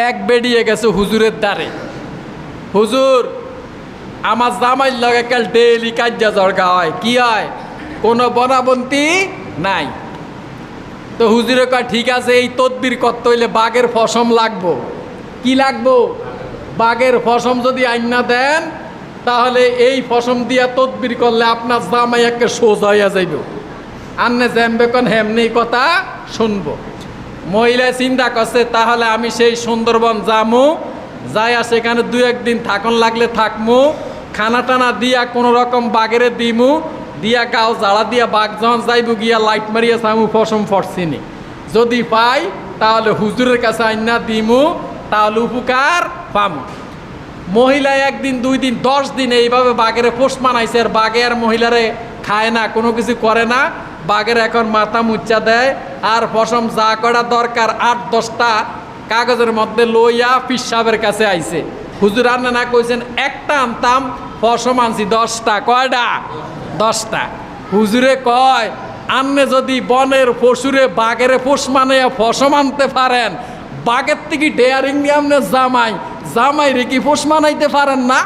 এক বেরিয়ে গেছে হুজুরের দ্বারে, হুজুর আমার জামাইর লগে কাল ডেইলি কাজ্যা জড়গা হয়, কি হয়, কোনো বনাবন্তি নাই। তো হুজুরে কয় ঠিক আছে, এই তদবির করতে হইলে বাঘের ফসম লাগবো। কি লাগবো? বাঘের ফসম যদি আইনা দেন তাহলে এই ফসম দিয়া তদবির করলে আপনার জামাই একে সোজা হইয়া যাইব। আন্নে জ্যামবে কন হেমনি কথা শুনবো। মহিলা চিন্তা করছে তাহলে আমি সেই সুন্দরবন যামু, যাইয়া সেখানে দু একদিন থাকুন লাগলে থাকমু, খানা টানা দিয়া কোনো রকম বাঘেরে দিমু, দিয়া গাও জ্বালা দিয়া বাঘ যখন যাইব গিয়া লাইট মারিয়া চামু ফসম ফরছিনি, যদি পাই তাহলে হুজুরের কাছে আইনা দিমু, তাহলে উপকার পামু। মহিলা একদিন 2 দিন 10 দিন এইভাবে বাঘের পোষ মানাইছে, আর বাঘে আর মহিলারে খায় না, কোনো কিছু করে না। বাঘের এখন মাথা মুচ্চা দেয়, আর ফসম যা করা দরকার 8-10টা কাগজের মধ্যে লইয়া পীর সাহেবের কাছে আইছে। হুজুর আন্না না কইছেন একটা আনতাম, ফসম আনছি 10টা। কয়টা? 10টা। হুজুরে কয় আন্নে যদি বনের পশুরে বাঘের পোষ মানাইয়া ফসম আনতে পারেন, বাঘের থেকে ডেয়ারিং নিয়ে আপনি জামাই রে কি পোষ মানাইতে পারেন না?